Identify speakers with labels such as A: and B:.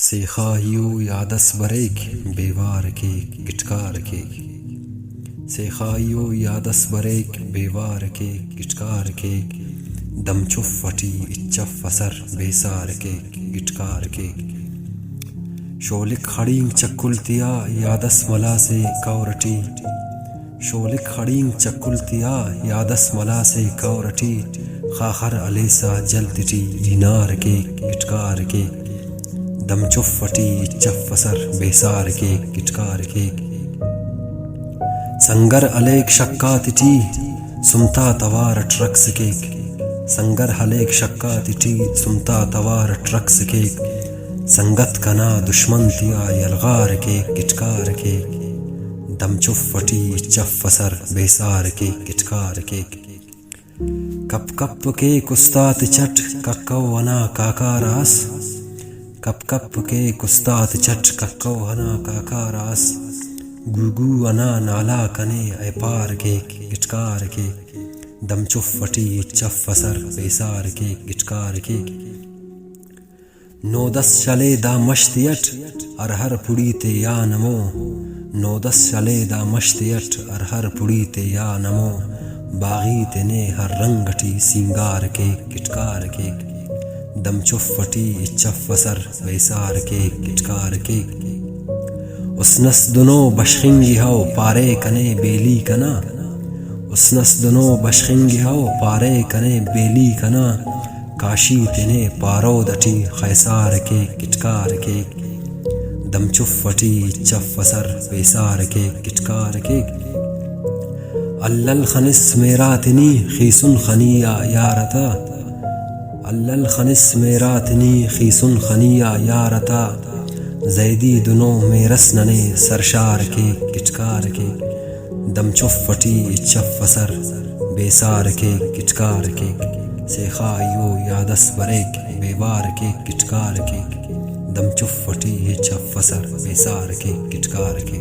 A: सेखायू यादस break बेवार के गिटकार के सेखायू यादस break बेवार के गिटकार के दमचुफ फटी इच्चफ फसर बेसार के गिटकार के शोलिक खड़ींग चक्कुलतिया यादस मला से कौरटी शोलिक खड़ींग चक्कुलतिया यादस मला से कौरटी खाखर अलेसा जलतिटी दिनार के गिटकार के दमचुफ फटी चफ फसर बेसार के गिटकार के संगर अलेक शक्का तिटी सुमता तवार ट्रक्स के संगर हलेक शक्का तिटी सुमता तवार ट्रक्स के संगत कना दुश्मन तिया यलगार के गिटकार के दमचुफ फटी चफ फसर बेसार के गिटकार के कप कप के कुस्तात चट कक्कौ वना काकारास कप कप के कुस्तात चट कक्कौ हना काकारास गुगु वना नाला कने अपार के गिटकार के दमचुफ फटी चफ फसर बेसार के गिटकार के नोदस चले दा मश्तियट अरहर पुड़ी ते या नमो नोदस चले दा मश्तियट अरहर पुड़ी ते या नमो बागी तेने हर रंगटी सिंगार के गिटकार के दमचुफ फटी चफ फसर बेसार के गिटकार के उसनस दुनो बशखिंगी हो पारे कने बेली कना उसनस दुनो बशखिंगी हो पारे कने बेली कना काशी तेने पारो दटी खैसार के गिटकार के दमचुफ फटी चफ फसर बेसार के गिटकार के अल्लल खनिस मेरा तिनी खीसुन खनिया यारता अल्लल खनिस मेरा तिनी खीसुन खनिया यारता जैदी दुनो मेरस नने सरशार के गिटकार के दमचुफ फटी चफ फसर बेसार के गिटकार के सेखायू यादस बरेक बेवार के गिटकार के दमचुफ फटी चफ फसर बेसार के गिटकार के